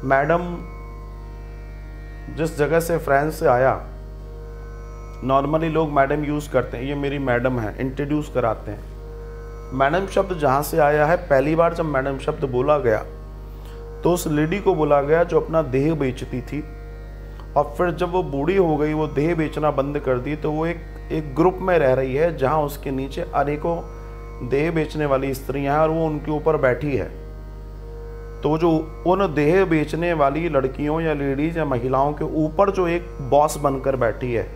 Madam जिस जगह से फ्रांस से आया, नॉर्मली लोग मैडम यूज़ करते हैं, ये मेरी मैडम है, इंट्रोड्यूस कराते हैं। मैडम शब्द जहाँ से आया है, पहली बार जब मैडम शब्द बोला गया तो उस लेडी को बोला गया जो अपना देह बेचती थी, और फिर जब वो बूढ़ी हो गई, वो देह बेचना बंद कर दी, तो वो एक ग्रुप में रह रही है जहाँ उसके नीचे अनेकों देह बेचने वाली स्त्रियाँ हैं और वो उनके ऊपर बैठी है। तो जो उन देह बेचने वाली लड़कियों या लेडीज या महिलाओं के ऊपर जो एक बॉस बनकर बैठी है,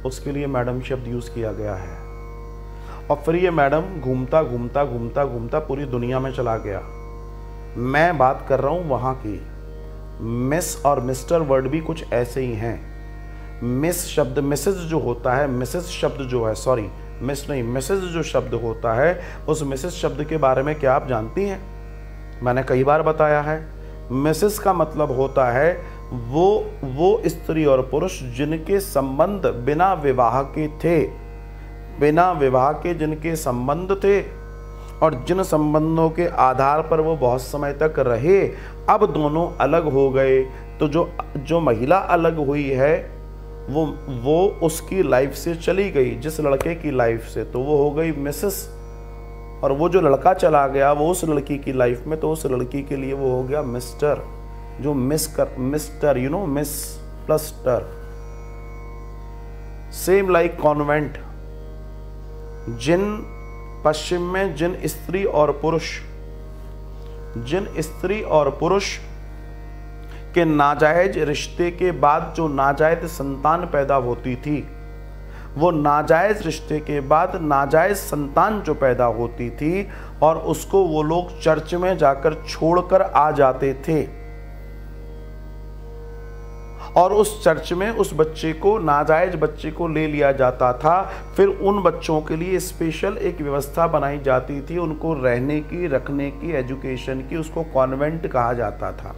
उसके लिए मैडम शब्द यूज किया गया है। और फिर ये मैडम घूमता घूमता घूमता घूमता पूरी दुनिया में चला गया। मैं बात कर रहा हूं वहां की। मिस और मिस्टर वर्ड भी कुछ ऐसे ही हैं। मिस शब्द, मिसेज जो होता है, मिसेज शब्द जो है, सॉरी मिस नहीं, मिसेज जो शब्द होता है, उस मिसेज शब्द के बारे में क्या आप जानती हैं? मैंने कई बार बताया है। मिसेस का मतलब होता है वो स्त्री और पुरुष जिनके संबंध बिना विवाह के थे, बिना विवाह के जिनके संबंध थे और जिन संबंधों के आधार पर वो बहुत समय तक रहे, अब दोनों अलग हो गए। तो जो महिला अलग हुई है वो उसकी लाइफ से चली गई, जिस लड़के की लाइफ से, तो वो हो गई मिसेस। और वो जो लड़का चला गया वो उस लड़की की लाइफ में, तो उस लड़की के लिए वो हो गया मिस्टर। जो mister, you know, miss plus टर। Same like convent. जिन पश्चिम में जिन स्त्री और पुरुष के नाजायज रिश्ते के बाद जो नाजायज संतान पैदा होती थी, वो नाजायज रिश्ते के बाद नाजायज संतान जो पैदा होती थी और उसको वो लोग चर्च में जाकर छोड़कर आ जाते थे, और उस चर्च में उस बच्चे को, नाजायज बच्चे को ले लिया जाता था। फिर उन बच्चों के लिए स्पेशल एक व्यवस्था बनाई जाती थी, उनको रहने की, रखने की, एजुकेशन की, उसको कॉन्वेंट कहा जाता था।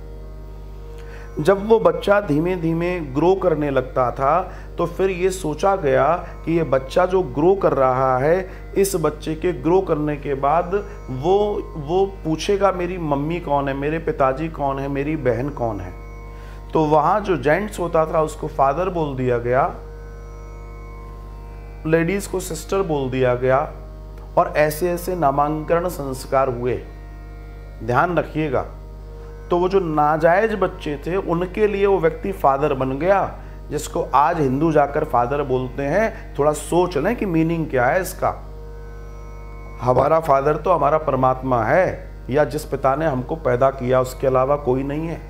जब वो बच्चा धीमे धीमे ग्रो करने लगता था, तो फिर ये सोचा गया कि ये बच्चा जो ग्रो कर रहा है, इस बच्चे के ग्रो करने के बाद वो पूछेगा मेरी मम्मी कौन है, मेरे पिताजी कौन है, मेरी बहन कौन है। तो वहाँ जो जेंट्स होता था उसको फादर बोल दिया गया, लेडीज को सिस्टर बोल दिया गया, और ऐसे ऐसे नामांकन संस्कार हुए। ध्यान रखिएगा। तो वो जो नाजायज बच्चे थे उनके लिए वो व्यक्ति फादर बन गया, जिसको आज हिंदू जाकर फादर बोलते हैं। थोड़ा सोच लें कि मीनिंग क्या है इसका। हमारा फादर तो हमारा परमात्मा है, या जिस पिता ने हमको पैदा किया, उसके अलावा कोई नहीं है।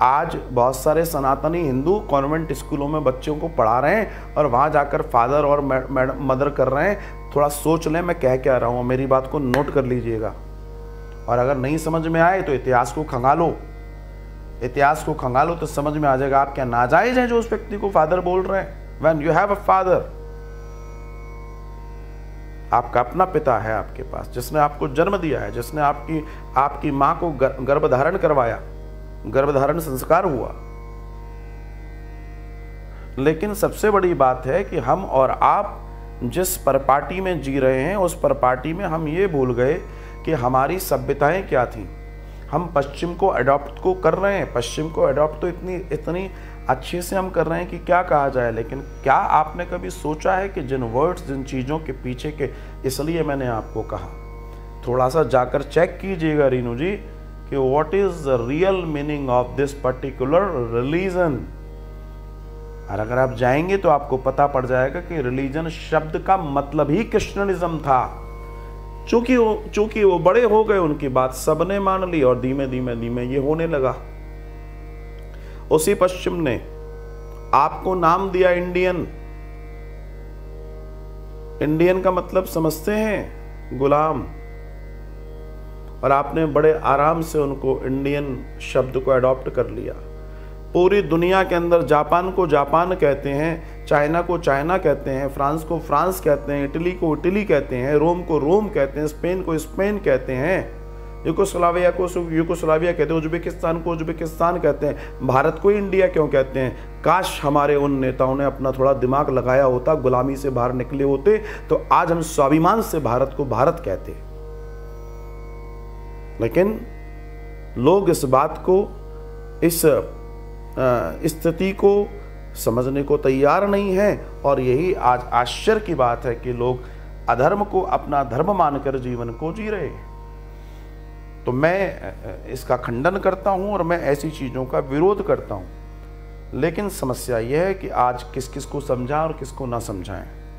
आज बहुत सारे सनातनी हिंदू कॉन्वेंट स्कूलों में बच्चों को पढ़ा रहे हैं और वहां जाकर फादर और मदर कर रहे हैं। थोड़ा सोच लें मैं कह क्या रहा हूं, मेरी बात को नोट कर लीजिएगा। और अगर नहीं समझ में आए तो इतिहास को खंगालो, इतिहास को खंगालो तो समझ में आ जाएगा आप क्या नाजायज हैं जो उस व्यक्ति को फादर बोल रहे हैं। When you have a father, आपका अपना पिता है आपके पास, जिसने आपको जन्म दिया है, जिसने आपकी मां को गर्भधारण करवाया, गर्भधारण संस्कार हुआ। लेकिन सबसे बड़ी बात है कि हम और आप जिस परपाटी में जी रहे हैं, उस परपाटी में हम ये भूल गए कि हमारी सभ्यताएं क्या थी। हम पश्चिम को अडॉप्ट को कर रहे हैं, पश्चिम को अडॉप्ट तो इतनी अच्छे से हम कर रहे हैं कि क्या कहा जाए। लेकिन क्या आपने कभी सोचा है कि जिन वर्ड्स, जिन चीज़ों के पीछे के, इसलिए मैंने आपको कहा थोड़ा सा जाकर चेक कीजिएगा रीनू जी कि what is the real meaning of this particular religion. और अगर आप जाएंगे तो आपको पता पड़ जाएगा कि रिलीजन शब्द का मतलब ही क्रिश्चियनिज्म था। चूंकि वो बड़े हो गए, उनकी बात सबने मान ली और धीमे धीमे धीमे ये होने लगा। उसी पश्चिम ने आपको नाम दिया इंडियन। इंडियन का मतलब समझते हैं? गुलाम। और आपने बड़े आराम से उनको इंडियन शब्द को अडॉप्ट कर लिया। पूरी दुनिया के अंदर जापान को जापान कहते हैं, चाइना को चाइना कहते हैं, फ्रांस को फ्रांस कहते हैं, इटली को इटली कहते हैं, रोम को रोम कहते हैं, स्पेन को स्पेन कहते हैं, यूगोस्लाविया को यूगोस्लाविया कहते हैं, उज्बेकिस्तान को उज्बेकिस्तान कहते हैं। भारत को इंडिया क्यों कहते हैं? काश हमारे उन नेताओं ने अपना थोड़ा दिमाग लगाया होता, गुलामी से बाहर निकले होते, तो आज हम स्वाभिमान से भारत को भारत कहते। लेकिन लोग इस बात को, इस स्थिति को समझने को तैयार नहीं हैं और यही आज आश्चर्य की बात है कि लोग अधर्म को अपना धर्म मानकर जीवन को जी रहे हैं। तो मैं इसका खंडन करता हूं और मैं ऐसी चीज़ों का विरोध करता हूं। लेकिन समस्या यह है कि आज किस किस को समझाएं और किसको ना समझाएं।